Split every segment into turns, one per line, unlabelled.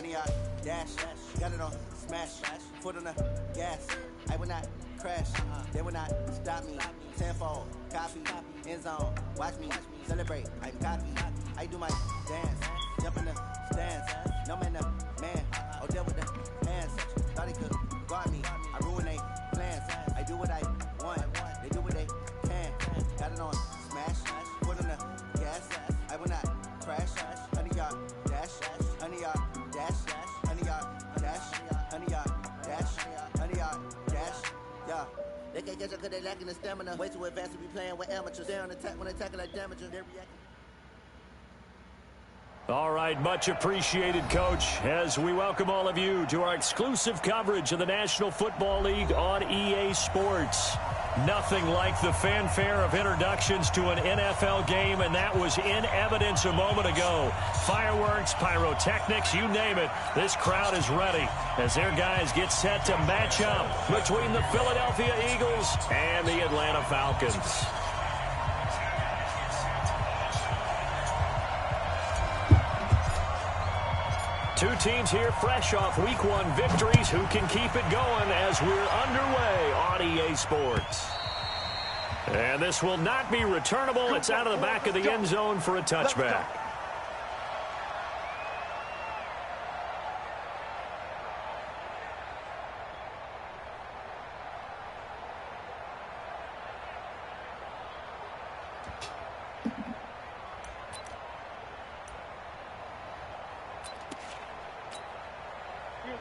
100-yard dash. Got it on smash. Foot on the gas. I will not crash. They will not stop me. Tenfold, copy, end zone. Watch me celebrate. I'm cocky. I do my dance. Jump in the stands. No man, man. Oh, deal with the hands. Thought he could guard me. I ruin they plans. I do what I want. They do what they can. Got it on smash. Foot on the gas. I will not crash. 100-yard dash. 100-yard dash. 100-yard dash. 100-yard dash. 100-yard dash. Yeah. They can't catch up because they lacking the stamina. Way too advanced to be playing with amateurs. They're on attack when they tackle like damages. They're reacting.
All right, much appreciated, Coach, as we welcome all of you to our exclusive coverage of the National Football League on EA Sports. Nothing like the fanfare of introductions to an NFL game, and that was in evidence a moment ago. Fireworks, pyrotechnics, you name it. This crowd is ready as their guys get set to match up between the Philadelphia Eagles and the Atlanta Falcons. Two teams here fresh off Week 1 victories. Who can keep it going as we're underway on EA Sports? And this will not be returnable. It's out of the back of the end zone for a touchback.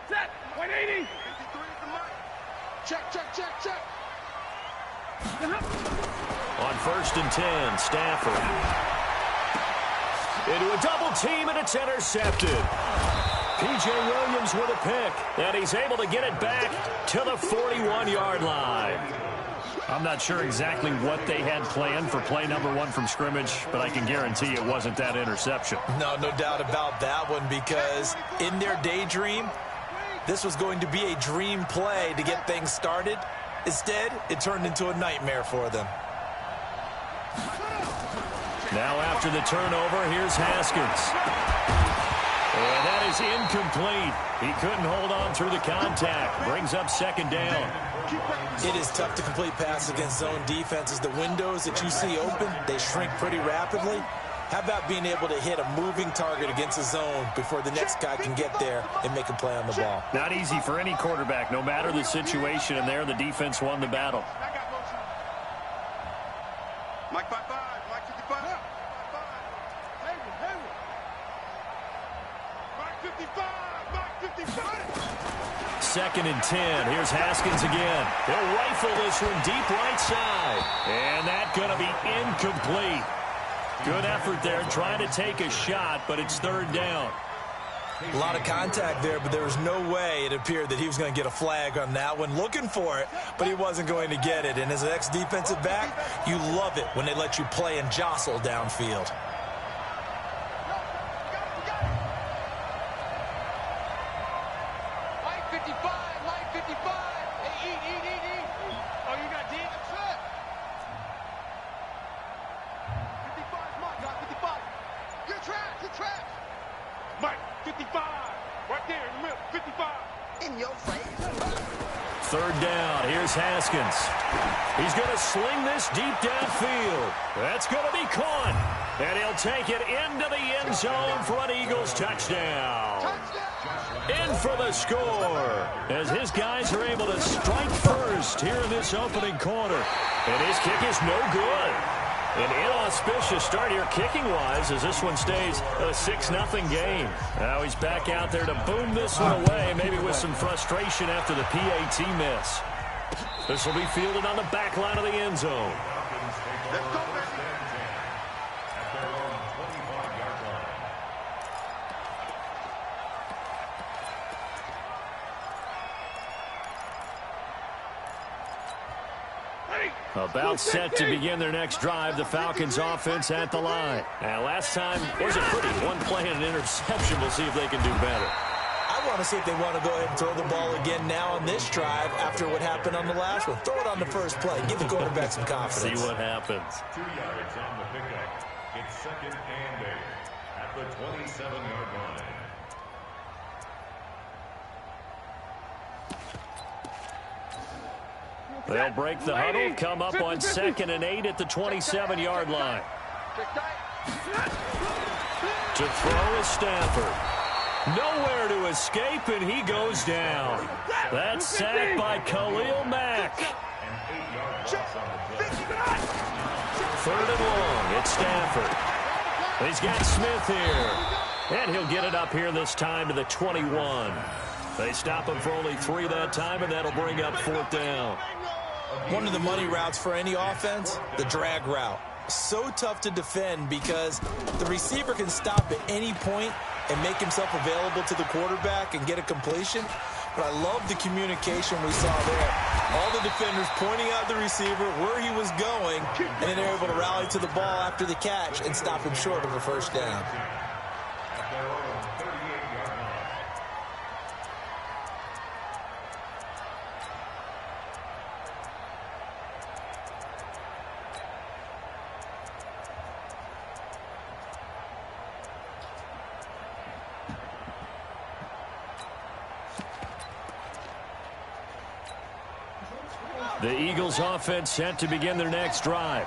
Set. 180. Check.
On 1st and 10, Stafford. Into a double team, and it's intercepted. P.J. Williams with a pick, and he's able to get it back to the 41-yard line. I'm not sure exactly what they had planned for play number 1 from scrimmage, but I can guarantee it wasn't that interception.
No doubt about that one, because in their daydream, this was going to be a dream play to get things started. Instead, it turned into a nightmare for them.
Now after the turnover, here's Haskins. And that is incomplete. He couldn't hold on through the contact. Brings up 2nd down.
It is tough to complete passes against zone defenses. The windows that you see open, they shrink pretty rapidly. How about being able to hit a moving target against a zone before the next guy can get there and make a play on the ball?
Not easy for any quarterback, no matter the situation, and there the defense won the battle.
Mike 5-5. Mike 55. Mike 55. Mike 55.
2nd and 10. Here's Haskins again. He'll rifle this one deep right side. And that's going to be incomplete. Good effort there, trying to take a shot, but it's 3rd down.
A lot of contact there, but there was no way it appeared that he was going to get a flag on that one. Looking for it, but he wasn't going to get it. And as an ex-defensive back, you love it when they let you play and jostle downfield.
Mike 55. Mike 55. Hey, eat. Oh, you got D? That's it. 55 is Mike. Got 55. You're trash. Mike 55. Right there in the middle. 55.
In your face.
3rd down. Here's Haskins. He's going to sling this deep downfield. That's going to be caught. And he'll take it into the end zone for an Eagles touchdown. In for the score, as his guys are able to strike first here in this opening quarter. And his kick is no good. An inauspicious start here kicking-wise as this one stays a 6-0 game. Now he's back out there to boom this one away, maybe with some frustration after the PAT miss. This will be fielded on the back line of the end zone.
Let's go, baby.
About set to begin their next drive, the Falcons offense at the line. Now, last time wasn't pretty. One play and an interception. We'll see if they can do better.
I want to see if they want to go ahead and throw the ball again now on this drive after what happened on the last one. Throw it on the first play. Give the quarterback some confidence.
See what happens.
2 yards on the pickup. It's 2nd and 8 at the 27-yard line.
They'll break the huddle, come up on 2nd and 8 at the 27-yard line. To throw is Stafford. Nowhere to escape, and he goes down. That's sacked by Khalil Mack. 3rd and long, it's Stafford. He's got Smith here. And he'll get it up here this time to the 21. They stop him for only 3 that time, and that'll bring up 4th down.
One of the money routes for any offense, the drag route. So tough to defend because the receiver can stop at any point and make himself available to the quarterback and get a completion. But I love the communication we saw there. All the defenders pointing out the receiver, where he was going, and then they're able to rally to the ball after the catch and stop him short of a 1st down.
The Eagles offense set to begin their next drive.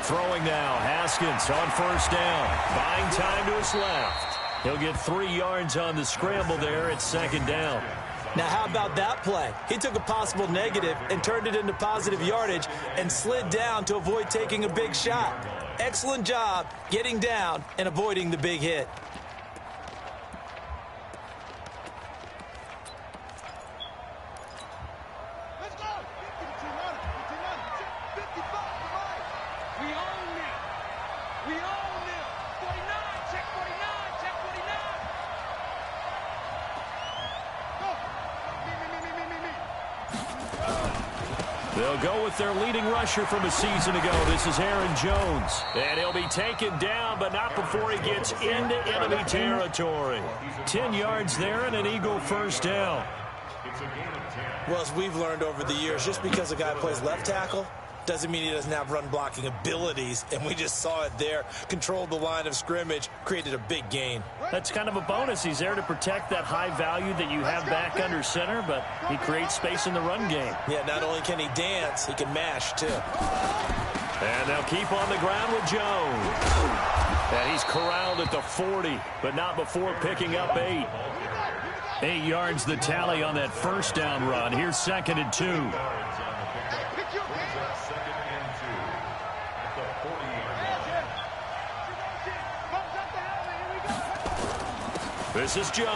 Throwing now, Haskins on 1st down. Buying time to his left. He'll get 3 yards on the scramble there at 2nd down.
Now, how about that play? He took a possible negative and turned it into positive yardage and slid down to avoid taking a big shot. Excellent job getting down and avoiding the big hit.
Let's go. We own it. We own it. 49, check 49, check 49. Go. Me.
They'll go with their leading rusher from a season ago. This is Aaron Jones. And he'll be taken down, but not before he gets into enemy territory. 10 yards there and an Eagle 1st down.
Well, as we've learned over the years, just because a guy plays left tackle doesn't mean he doesn't have run blocking abilities, and we just saw it there. Controlled the line of scrimmage, created a big gain.
That's kind of a bonus. He's there to protect that high value that you have back under center, but he creates space in the run game.
Yeah, not only can he dance, he can mash, too.
And they'll keep on the ground with Jones. And he's corralled at the 40, but not before picking up 8. 8 yards the tally on that 1st down run. Here's 2nd and 2. This is Jones.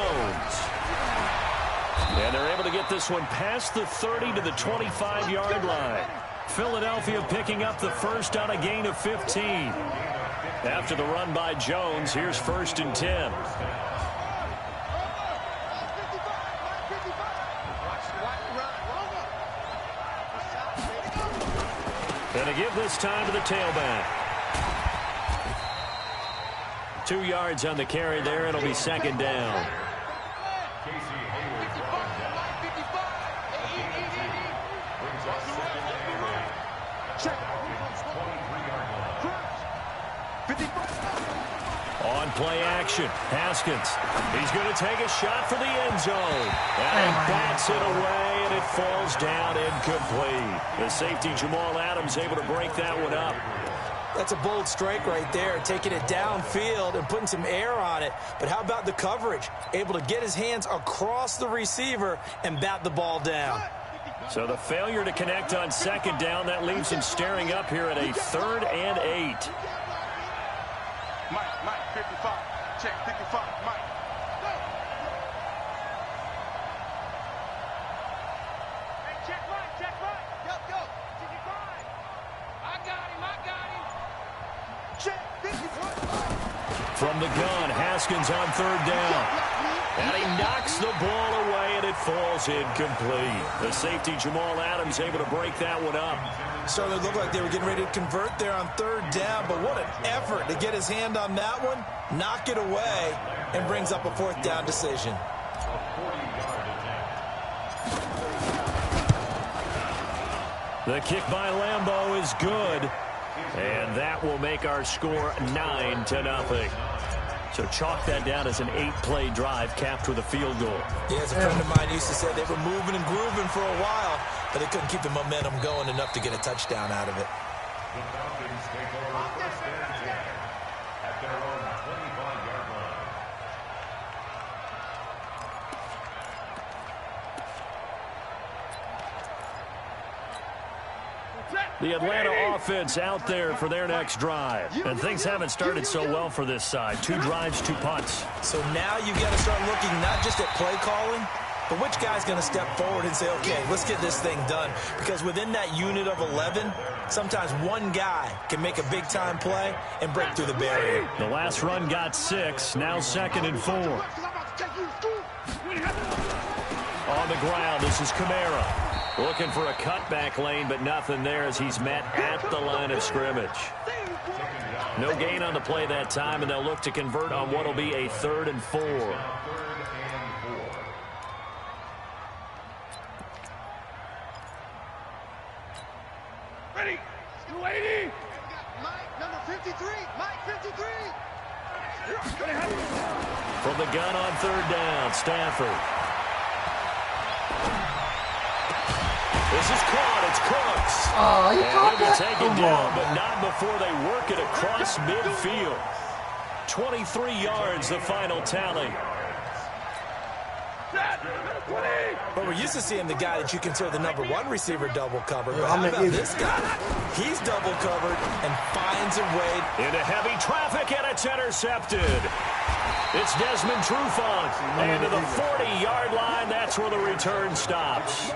And they're able to get this one past the 30 to the 25-yard line. Philadelphia picking up the 1st on a gain of 15. After the run by Jones, here's 1st and 10. And to give this time to the tailback. 2 yards on the carry there. It'll be 2nd down. On play action, Haskins. He's going to take a shot for the end zone. And he bats it away, and it falls down incomplete. The safety, Jamal Adams, able to break that one up.
That's a bold strike right there, taking it downfield and putting some air on it. But how about the coverage? Able to get his hands across the receiver and bat the ball down.
So the failure to connect on 2nd down, that leaves him staring up here at a 3rd and 8.
Mike, 55. Check 55, Mike. Go. Hey, check right. Go. 55. I got him. Check 55.
From the gun, Haskins on 3rd down. And he knocks the ball away, and it falls incomplete. The safety, Jamal Adams, able to break that one up.
Started to look like they were getting ready to convert there on 3rd down, but what an effort to get his hand on that one, knock it away, and brings up a 4th down decision.
The kick by Lambeau is good. And that will make our score 9-0. So chalk that down as an 8-play drive capped with a field goal.
Yeah, as a friend of mine used to say, they were moving and grooving for a while, but they couldn't keep the momentum going enough to get a touchdown out of it.
The Falcons take over first and 10 at their own 25-yard line.
The Atlanta offense out there for their next drive. And things haven't started so well for this side. 2 drives, 2 punts.
So now you've got to start looking not just at play calling, but which guy's going to step forward and say, okay, let's get this thing done. Because within that unit of 11, sometimes one guy can make a big-time play and break through the barrier.
The last run got 6, now 2nd and 4. On the ground, this is Kamara. Looking for a cutback lane, but nothing there as he's met at the line of scrimmage. No gain on the play that time, and they'll look to convert on what will be a 3rd and 4.
Ready? 280. Mike, number 53. Mike, 53.
From the gun on 3rd down, Stafford. This is caught. It's Cooks.
Oh, you caught
that?
that?
Taken down, but not before they work it across midfield. 23 yards, the final tally.
But we're used to seeing the guy that you consider the number 1 receiver double covered. But how about this guy? He's double covered and finds a way.
Into heavy traffic, and it's intercepted. It's Desmond Trufant. And to the 40-yard line, that's where the return stops.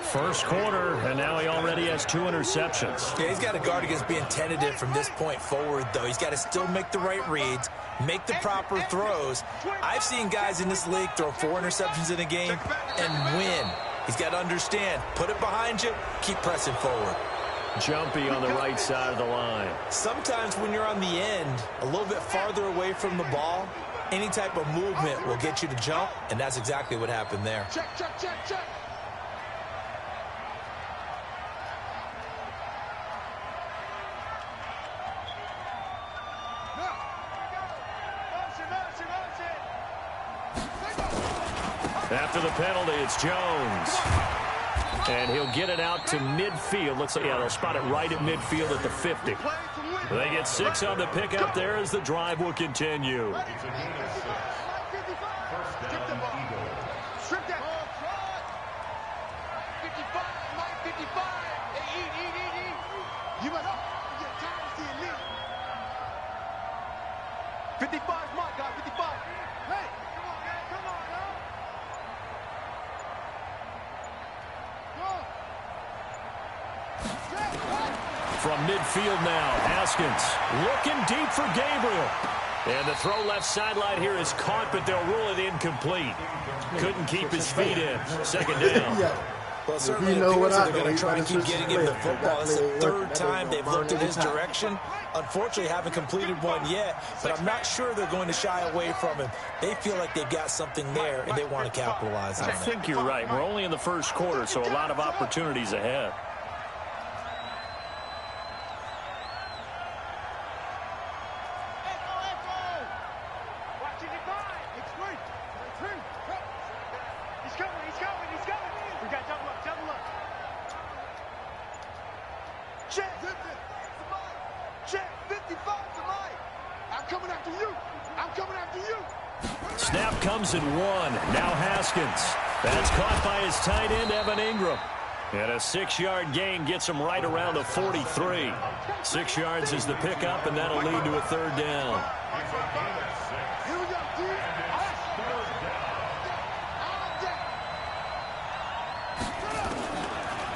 First quarter, and now he already has 2 interceptions.
Yeah, he's got to guard against being tentative from this point forward, though. He's got to still make the right reads, make the proper throws. I've seen guys in this league throw 4 interceptions in a game and win. He's got to understand, put it behind you, keep pressing forward.
Jumpy on the right side of the line.
Sometimes when you're on the end, a little bit farther away from the ball, any type of movement will get you to jump, and that's exactly what happened there.
Check, check, check, check.
After the penalty, it's Jones. And he'll get it out to midfield. Looks like, yeah, they'll spot it right at midfield at the 50. They get 6 on the pickup there as the drive will continue.
It's a gain of 6. First down, Eagles.
Strip that. 55, Mike, 55. Hey, eat. You must get time to see elite. 55 is my guy, 55. Hey, come on, man, come on, yo.
From midfield now, Haskins looking deep for Gabriel. And the throw left sideline here is caught, but they'll rule it incomplete. Couldn't keep his feet in. 2nd down.
Yeah.
Well, certainly it appears that they're going to try to keep getting him the football. It's the 3rd time they've looked in his direction. Unfortunately, haven't completed one yet, but I'm not sure they're going to shy away from him. They feel like they've got something there, and they want to capitalize on
I
it.
think you're right. We're only in the first quarter, so a lot of opportunities ahead. Snap comes in 1. Now Haskins. That's caught by his tight end, Evan Ingram. And a 6-yard gain gets him right around the 43. 6 yards is the pickup, and that'll lead to a 3rd down.
Here we go, dude.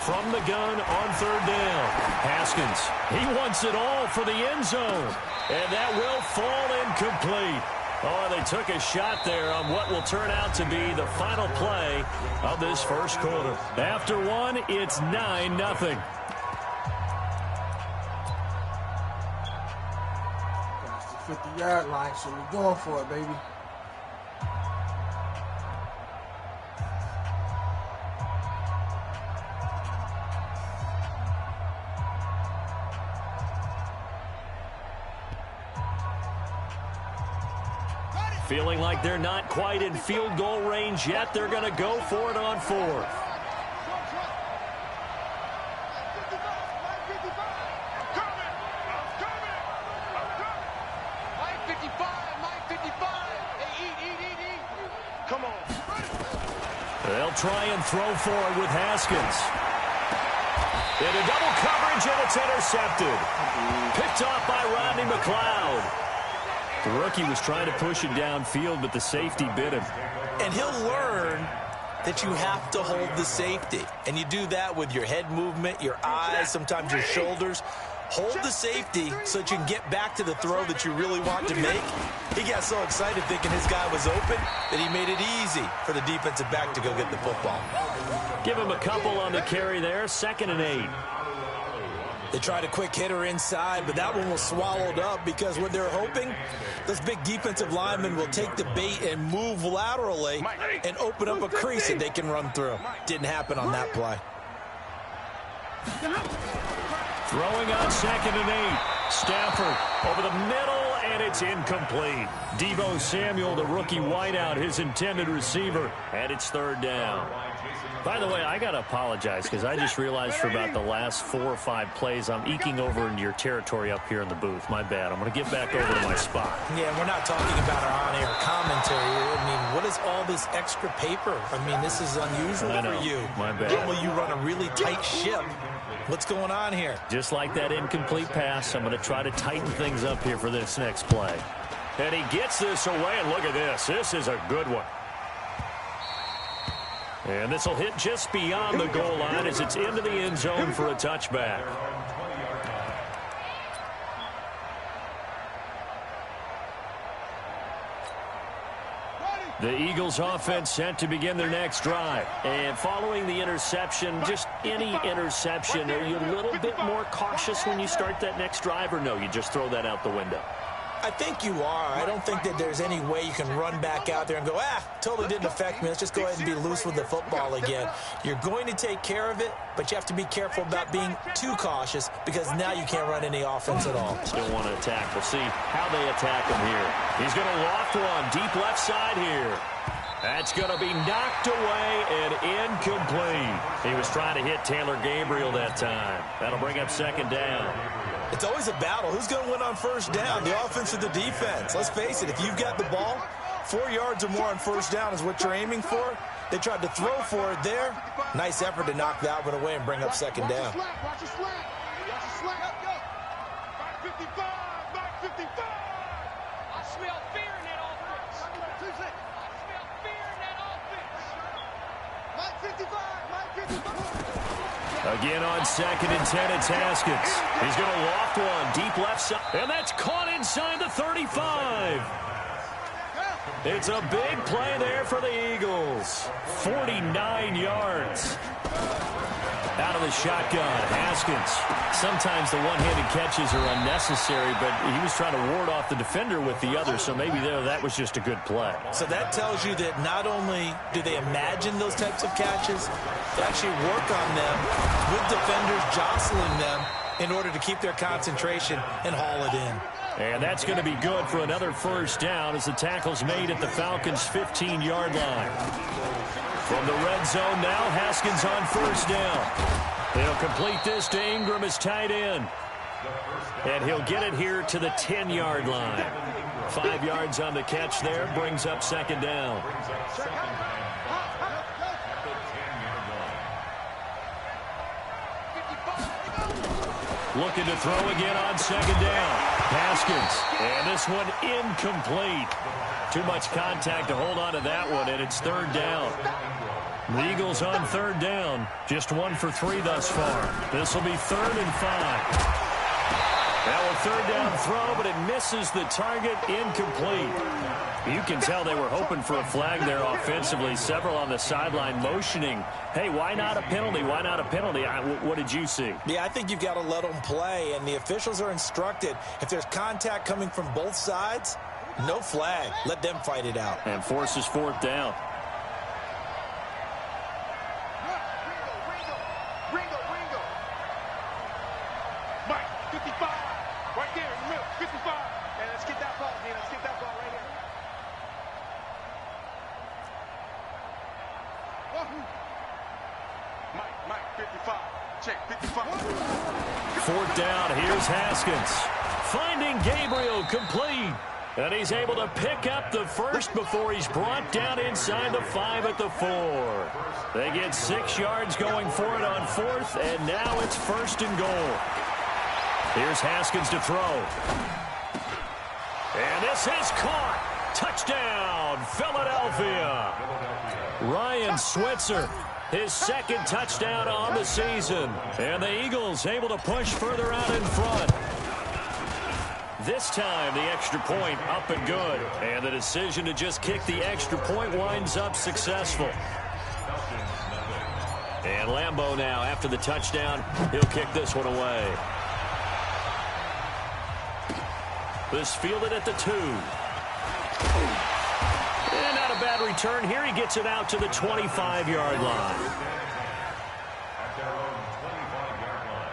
From the gun on 3rd down, Haskins. He wants it all for the end zone. And that will fall incomplete. Oh, they took a shot there on what will turn out to be the final play of this first quarter. After 1, it's 9-0.
That's the 50-yard line, so we're going for it, baby.
Feeling like they're not quite in field goal range yet. They're going to go for it on fourth.
Come on.
They'll try and throw for it with Haskins. Into double coverage, and it's intercepted. Picked off by Rodney McLeod. The rookie was trying to push it downfield, but the safety bit him.
And he'll learn that you have to hold the safety. And you do that with your head movement, your eyes, sometimes your shoulders. Hold the safety so that you can get back to the throw that you really want to make. He got so excited thinking his guy was open that he made it easy for the defensive back to go get the football.
Give him a couple on the carry there, 2nd and 8.
They tried a quick hitter inside, but that one was swallowed up because what they're hoping, those big defensive linemen will take the bait and move laterally and open up a crease that they can run through. Didn't happen on that play.
Throwing on 2nd and 8. Stafford over the middle, and it's incomplete. Deebo Samuel, the rookie wideout, his intended receiver, and it's 3rd down. By the way, I got to apologize because I just realized for about the last 4 or 5 plays, I'm eking over into your territory up here in the booth. My bad. I'm going to get back over to my spot.
Yeah, we're not talking about our on-air commentary. I mean, what is all this extra paper? I mean, this is unusual for you.
My bad.
Normally you run a really tight ship. What's going on here?
Just like that incomplete pass, I'm going to try to tighten things up here for this next play. And he gets this away, and look at this. This is a good one. And this will hit just beyond the goal line as it's into the end zone for a touchback. The Eagles offense set to begin their next drive. And following the interception, just any interception, are you a little bit more cautious when you start that next drive, or no, you just throw that out the window?
I think you are. I don't think that there's any way you can run back out there and go, totally didn't affect me. Let's just go ahead and be loose with the football again. You're going to take care of it, but you have to be careful about being too cautious because now you can't run any offense at all.
Still want to attack. We'll see how they attack him here. He's going to loft one deep left side here. That's going to be knocked away and incomplete. He was trying to hit Taylor Gabriel that time. That'll bring up 2nd down.
It's always a battle. Who's going to win on 1st down, the offense or the defense? Let's face it, if you've got the ball, 4 yards or more on 1st down is what you're aiming for. They tried to throw for it there. Nice effort to knock that one away and bring up 2nd down.
Watch your slap. Watch your slap. 55. 55.
I smell fear in that offense. I smell fear in that offense.
55.
Again on 2nd and 10, it's Haskins. He's going to loft one deep left side, and that's caught inside the 35. It's a big play there for the Eagles. 49 yards. Out of the shotgun, Haskins. Sometimes the one-handed catches are unnecessary, but he was trying to ward off the defender with the other, so maybe that was just a good play.
So that tells you that not only do they imagine those types of catches, they actually work on them with defenders jostling them in order to keep their concentration and haul it in.
And that's going to be good for another 1st down as the tackle's made at the Falcons' 15-yard line. From the red zone now, Haskins on 1st down. He'll complete this to Ingram as tight end. And he'll get it here to the 10-yard line. 5 yards on the catch there, brings up 2nd down. Looking to throw again on 2nd down. Haskins, and this one incomplete. Too much contact to hold on to that one, and it's 3rd down. The Eagles on 3rd down, just 1 for 3 thus far. This will be 3rd and 5. Now a 3rd down throw, but it misses the target, incomplete. You can tell they were hoping for a flag there offensively. Several on the sideline motioning, hey, why not a penalty? Why not a penalty? What did you see?
Yeah, I think you've got to let them play, and the officials are instructed. If there's contact coming from both sides, no flag. Let them fight it out.
And forces 4th down.
Ringo. Mike, 55. Right there in the middle, 55. And let's get that ball, man. Let's get that ball right here. Mike, 55. Check, 55.
4th down, here's Haskins. Finding Gabriel complete. And he's able to pick up the first before he's brought down inside the 5 at the 4. They get 6 yards going for it on 4th, and now it's 1st and goal. Here's Haskins to throw. And this is caught. Touchdown, Philadelphia. Ryan Switzer, his 2nd touchdown on the season. And the Eagles able to push further out in front. This time, the extra point up and good. And the decision to just kick the extra point winds up successful. And Lambeau now, after the touchdown, he'll kick this one away. This fielded at the 2. And not a bad return here. He gets it out to the 25-yard line.
At their own 25-yard line.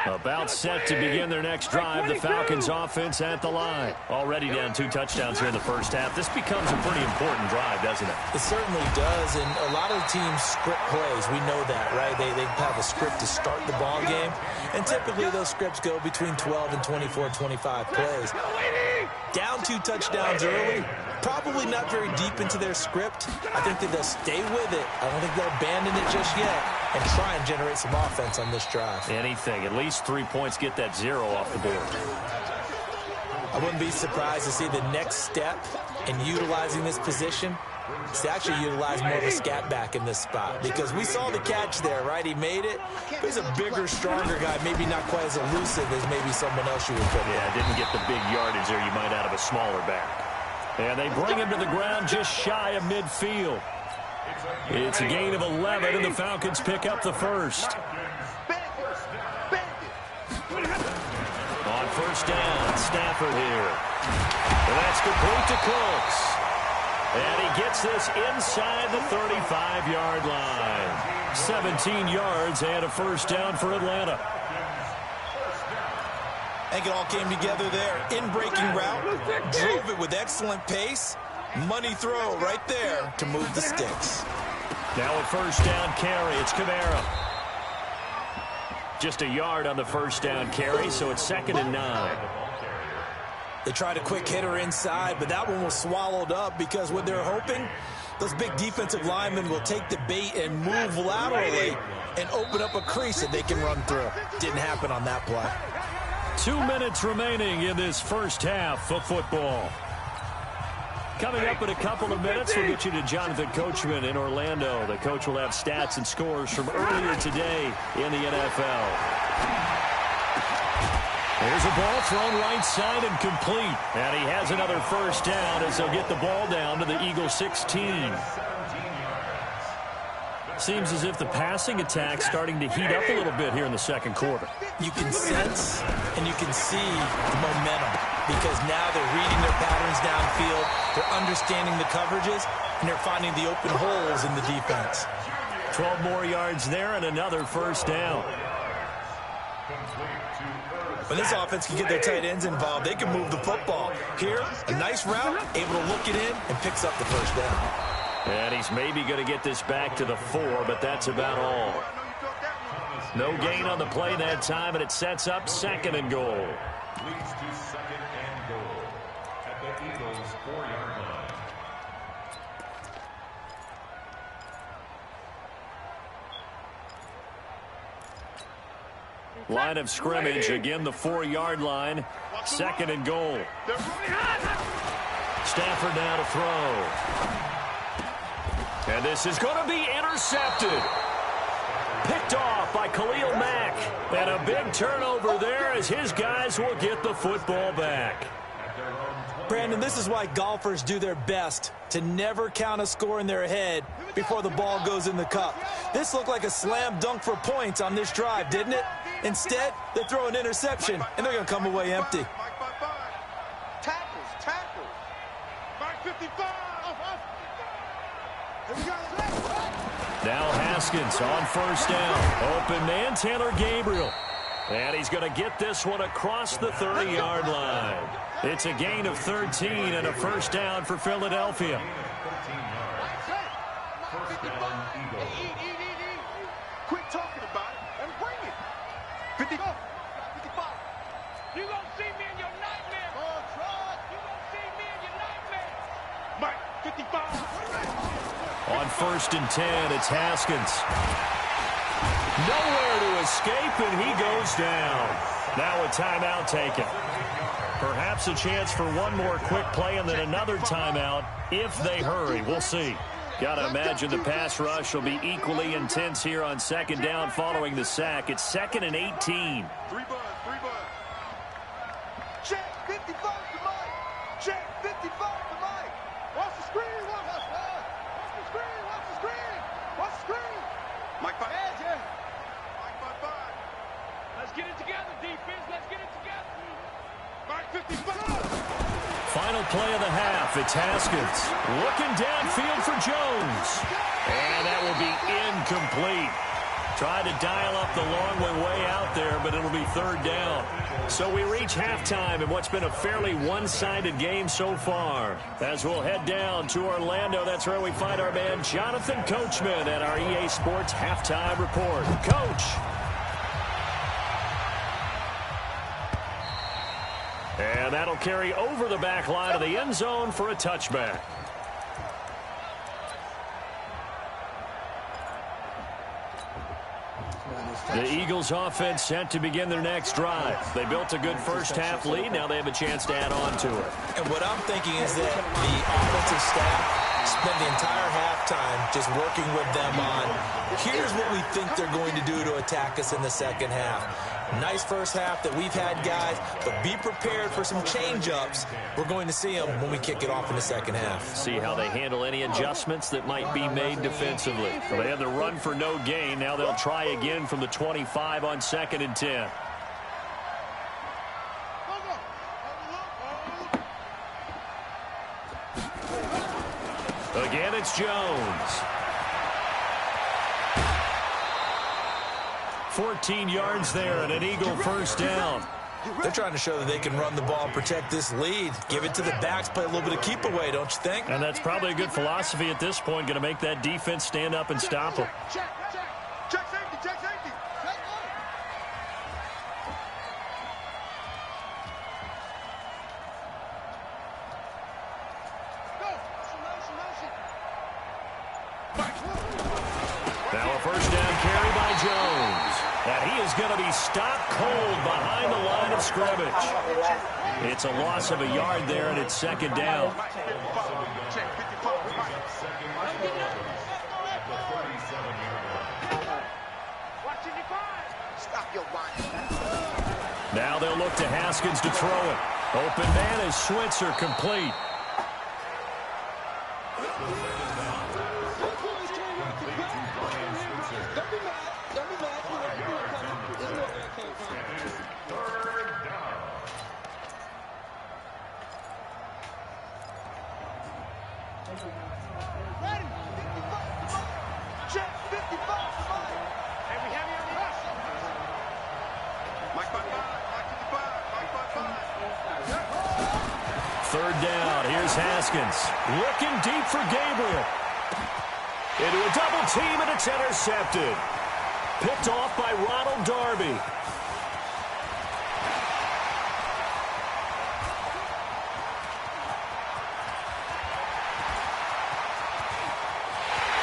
About set to begin their next drive. The Falcons offense at the line. Already down 2 touchdowns here in the first half. This becomes a pretty important drive, doesn't it?
It certainly does, and a lot of the teams script plays. We know that, right? They have a script to start the ball game, and typically those scripts go between 12 and 24, 25 plays. Down 2 touchdowns early, probably not very deep into their script. I think that they'll stay with it. I don't think they'll abandon it just yet and try and generate some offense on this drive.
Anything. At least 3 points, get that 0 off the board.
I wouldn't be surprised to see the next step in utilizing this position is to actually utilize more of a scat back in this spot, because we saw the catch there, right? He made it. He's a bigger, stronger guy, maybe not quite as elusive as maybe someone else you would put there.
Yeah, didn't get the big yardage there you might out of a smaller back. And they bring him to the ground just shy of midfield. It's a gain of 11, and the Falcons pick up the first. On 1st down, Stafford here. And that's complete to Cooks. And he gets this inside the 35-yard line. 17 yards and a 1st down for Atlanta.
I think it all came together there. In-breaking route, drove it with excellent pace. Money throw right there to move the sticks.
Now a 1st down carry. It's Kamara. Just a yard on the 1st down carry, so it's 2nd and 9.
They tried a quick hitter inside, but that one was swallowed up because what they're hoping, those big defensive linemen will take the bait and move laterally and open up a crease that they can run through. Didn't happen on that play.
2 minutes remaining in this first half of football. Coming up in a couple of minutes, we'll get you to Jonathan Coachman in Orlando. The coach will have stats and scores from earlier today in the NFL. There's a ball thrown right side and complete. And he has another 1st down as they'll get the ball down to the Eagles 16. Seems as if the passing attack's starting to heat up a little bit here in the 2nd quarter.
You can sense and you can see the momentum because now they're reading their patterns downfield, they're understanding the coverages, and they're finding the open holes in the defense.
12 more yards there and another 1st down.
When this offense can get their tight ends involved, they can move the football. Here, a nice route, able to look it in, and picks up the 1st down.
And he's maybe going to get this back to the 4, but that's about all. No gain on the play that time, and it sets up 2nd and goal.
Leads to 2nd and goal at the Eagles' 4-yard line.
Line of scrimmage, again the 4-yard line. 2nd and goal. Stafford now to throw. And this is going to be intercepted. Picked off by Khalil Mack. And a big turnover there as his guys will get the football back.
Brandon, this is why golfers do their best to never count a score in their head before the ball goes in the cup. This looked like a slam dunk for points on this drive, didn't it? Instead, they throw an interception, and they're going to come away empty.
Tackles. Mike 55.
Now Haskins on 1st down. Open man, Taylor Gabriel. And he's going to get this one across the 30-yard line. It's a gain of 13 and a first down for Philadelphia.
Quit talking about it and bring it. 55.
You gonna see me in your nightmare. You gonna see me in your nightmare.
Mike, 55.
On 1st and 10, it's Haskins. Nowhere to escape, and he goes down. Now a timeout taken. Perhaps a chance for one more quick play and then another timeout if they hurry. We'll see. Got to imagine the pass rush will be equally intense here on 2nd down following the sack. It's 2nd and 18.
3 bud. Check 55 to Mike. Check 55 to Mike. Watch the screen. Watch the screen. Mike 5. Mike 5.
Let's get it together, defense. Let's get it together.
Mike 55.
Final play of the half. It's Haskins looking downfield for Jones. And that will be incomplete. Tried to dial up the long way out there, but it'll be 3rd down. So we reach halftime in what's been a fairly one-sided game so far. As we'll head down to Orlando, that's where we find our man Jonathan Coachman at our EA Sports Halftime Report. Coach. And that'll carry over the back line of the end zone for a touchback. The Eagles offense set to begin their next drive. They built a good first-half lead. Now they have a chance to add on to it.
And what I'm thinking is that the offensive staff spent the entire halftime just working with them on, here's what we think they're going to do to attack us in the second half. Nice first half that we've had, guys, but be prepared for some change-ups. We're going to see them when we kick it off in the second half.
See how they handle any adjustments that might be made defensively. Well, they had the run for no gain. Now they'll try again from the 25 on 2nd and 10. Again, it's Jones. 14 yards there and an Eagle first down.
They're trying to show that they can run the ball and protect this lead. Give it to the backs, play a little bit of keep away, don't you think?
And that's probably a good philosophy at this point, going to make that defense stand up and stop them.
Check safety.
Now a first down carry by Jones. And he is going to be stopped cold behind the line of scrimmage. It's a loss of a yard there, and it's 2nd down. Now they'll look to Haskins to throw it. Open man is Switzer, complete. Haskins looking deep for Gabriel. Into a double team, and it's intercepted. Picked off by Ronald Darby.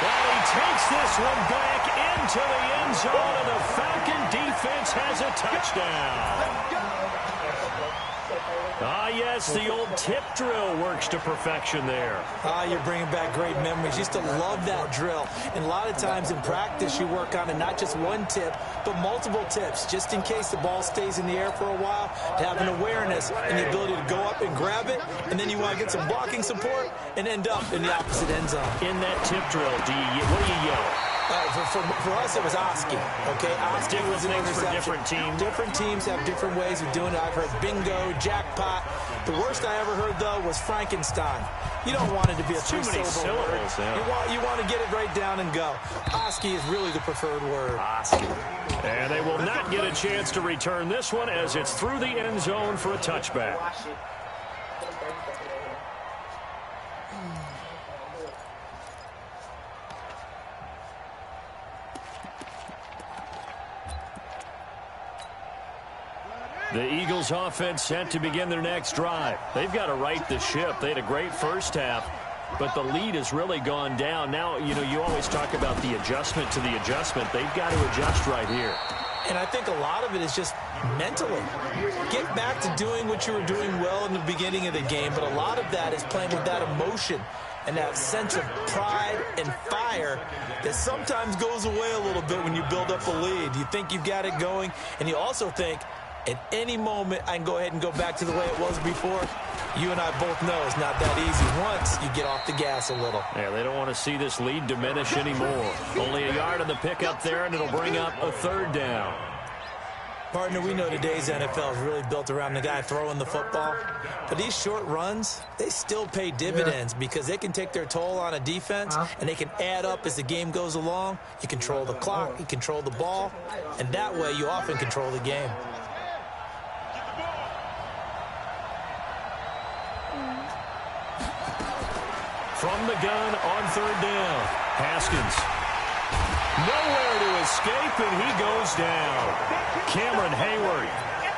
And he takes this one back into the end zone, and the Falcon defense has a touchdown. Ah, yes, the old tip drill works to perfection there.
Ah, you're bringing back great memories. Used to love that drill. And a lot of times in practice, you work on it, not just one tip, but multiple tips, just in case the ball stays in the air for a while, to have an awareness and the ability to go up and grab it, and then you want to get some blocking support and end up in the opposite end zone.
In that tip drill, what do you yell?
For us, it was Oski. Okay, Oski was an
things for
interception.
different teams.
Different teams have different ways of doing it. I've heard bingo, jackpot. The worst I ever heard, though, was Frankenstein. You don't want it to be a three-syllable word.
Yeah.
You want to get it right down and go. Oski is really the preferred word.
Oski. And they will not get a chance to return this one as it's through the end zone for a touchback. The Eagles offense set to begin their next drive. They've got to right the ship. They had a great first half, but the lead has really gone down. Now, you know, you always talk about the adjustment to the adjustment. They've got to adjust right here.
And I think a lot of it is just mentally. Get back to doing what you were doing well in the beginning of the game, but a lot of that is playing with that emotion and that sense of pride and fire that sometimes goes away a little bit when you build up a lead. You think you've got it going, and you also think, at any moment, I can go ahead and go back to the way it was before. You and I both know it's not that easy once you get off the gas a little.
Yeah, they don't want to see this lead diminish anymore. Only a yard on the pickup there, and it'll bring up a third down.
Partner, we know today's NFL is really built around the guy throwing the football. But these short runs, they still pay dividends because they can take their toll on a defense, and they can add up as the game goes along. You control the clock, you control the ball, and that way you often control the game.
From the gun on third down, Haskins. Nowhere to escape, and he goes down. Cameron Hayward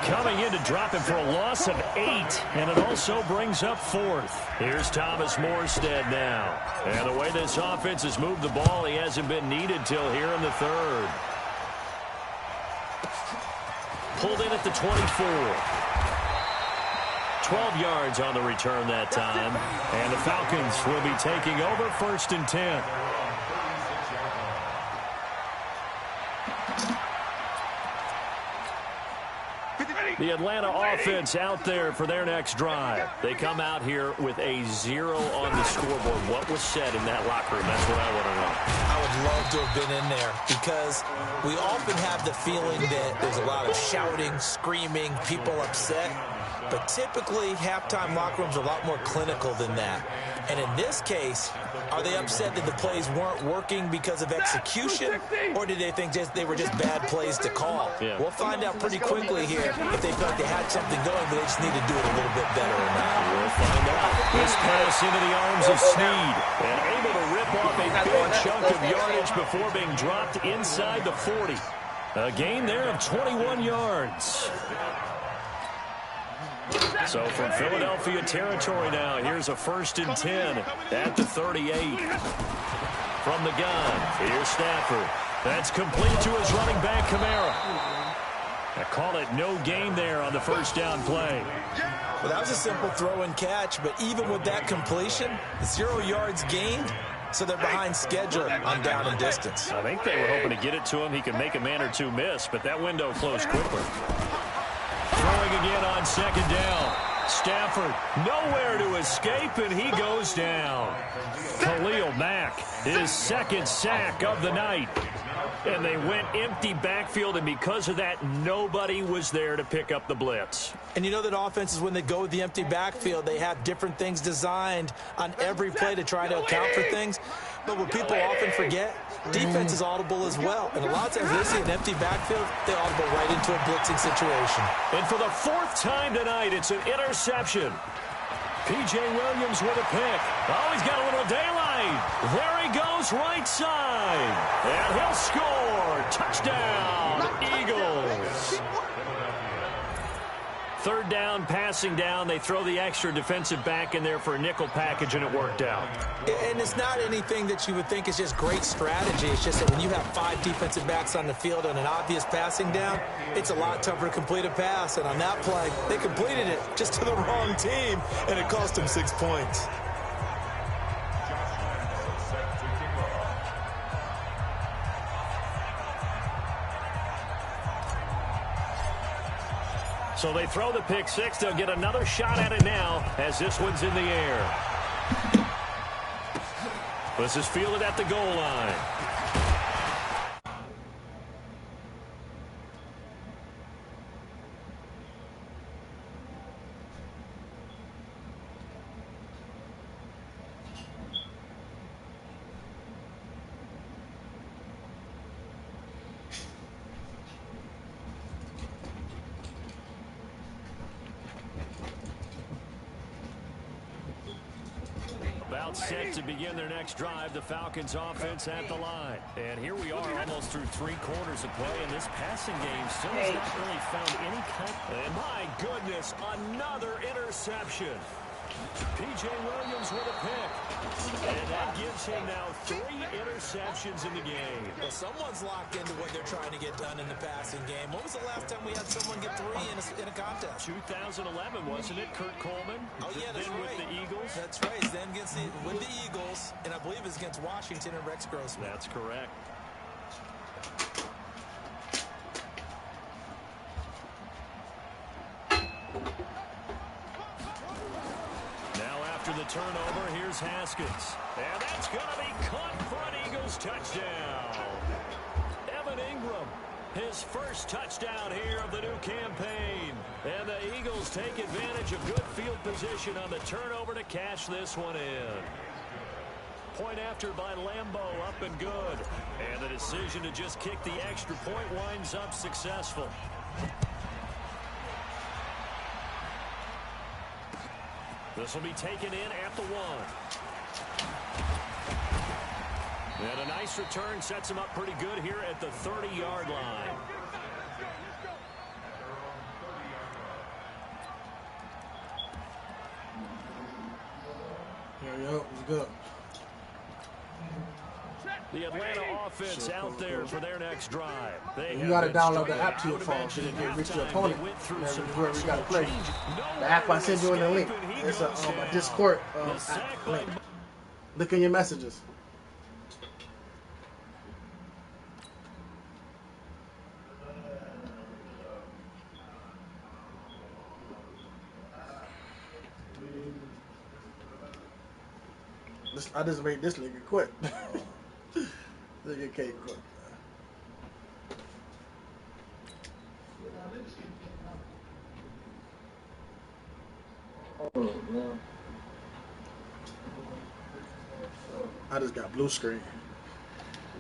coming in to drop him for a loss of 8, and it also brings up fourth. Here's Thomas Morstead now. And the way this offense has moved the ball, he hasn't been needed till here in the third. Pulled in at the 24. 12 yards on the return that time. And the Falcons will be taking over 1st and 10. The Atlanta offense out there for their next drive. They come out here with a 0 on the scoreboard. What was said in that locker room? That's what I want to know.
I would love to have been in there because we often have the feeling that there's a lot of shouting, screaming, people upset. But typically, halftime locker rooms are a lot more clinical than that. And in this case, are they upset that the plays weren't working because of execution, or did they think they were just bad plays to call?
Yeah.
We'll find out pretty quickly here if they felt they had something going, but they just need to do it a little bit better or not.
We'll find out. This pass into the arms of Snead, and able to rip off a big chunk of yardage before being dropped inside the 40. A gain there of 21 yards. So from Philadelphia territory now, here's a 1st and 10 at the 38. From the gun, here's Stafford. That's complete to his running back, Kamara. I call it no gain there on the first down play.
Well, that was a simple throw and catch, but even with that completion, 0 yards gained, so they're behind schedule on down and distance.
I think they were hoping to get it to him. He could make a man or two miss, but that window closed quickly. Throwing again on 2nd down. Stafford nowhere to escape, and he goes down. Khalil Mack, his 2nd sack of the night. And they went empty backfield, and because of that, nobody was there to pick up the blitz.
And you know that offenses, when they go with the empty backfield, they have different things designed on every play to try to account for things. But what people often forget, defense is audible as well. And a lot of times they see an empty backfield, they audible right into a blitzing situation.
And for the 4th time tonight, it's an interception. P.J. Williams with a pick. Oh, he's got a little daylight. There he goes, right side. And he'll score. Touchdown, Eagles. 3rd down, passing down. They throw the extra defensive back in there for a nickel package, and it worked out.
And it's not anything that you would think is just great strategy. It's just that when you have 5 defensive backs on the field on an obvious passing down, it's a lot tougher to complete a pass. And on that play, they completed it just to the wrong team, and it cost them 6 points.
So they throw the pick 6. They'll get another shot at it now as this one's in the air. This is fielded at the goal line. about set to begin their next drive. The Falcons offense at the line. And here we are almost through 3 quarters of play, and this passing game still has not really found any kind. And my goodness, another interception. P.J. Williams with a pick. And that gives him now 3 interceptions in the game.
Well, someone's locked into what they're trying to get done in the passing game. When was the last time we had someone get 3 in a contest?
2011, wasn't it, Kurt Coleman?
Oh, yeah, that's
then
right.
with the Eagles.
That's right. Then with the Eagles, and I believe it's against Washington and Rex Grossman.
That's correct. After the turnover, here's Haskins. And that's going to be caught for an Eagles touchdown. Evan Ingram, his first touchdown here of the new campaign. And the Eagles take advantage of good field position on the turnover to cash this one in. Point after by Lambeau, up and good. And the decision to just kick the extra point winds up successful. This will be taken in at the 1. And a nice return sets him up pretty good here at the 30-yard line.
Yeah, it's good.
The Atlanta offense out there for their next drive.
You got to download the app to your phone so you can reach your opponent. Where we got to play. The app I send you in the link. It's a Discord app link. Look in your messages. I just made this nigga quit. Nigga can't quit. I just got blue screen.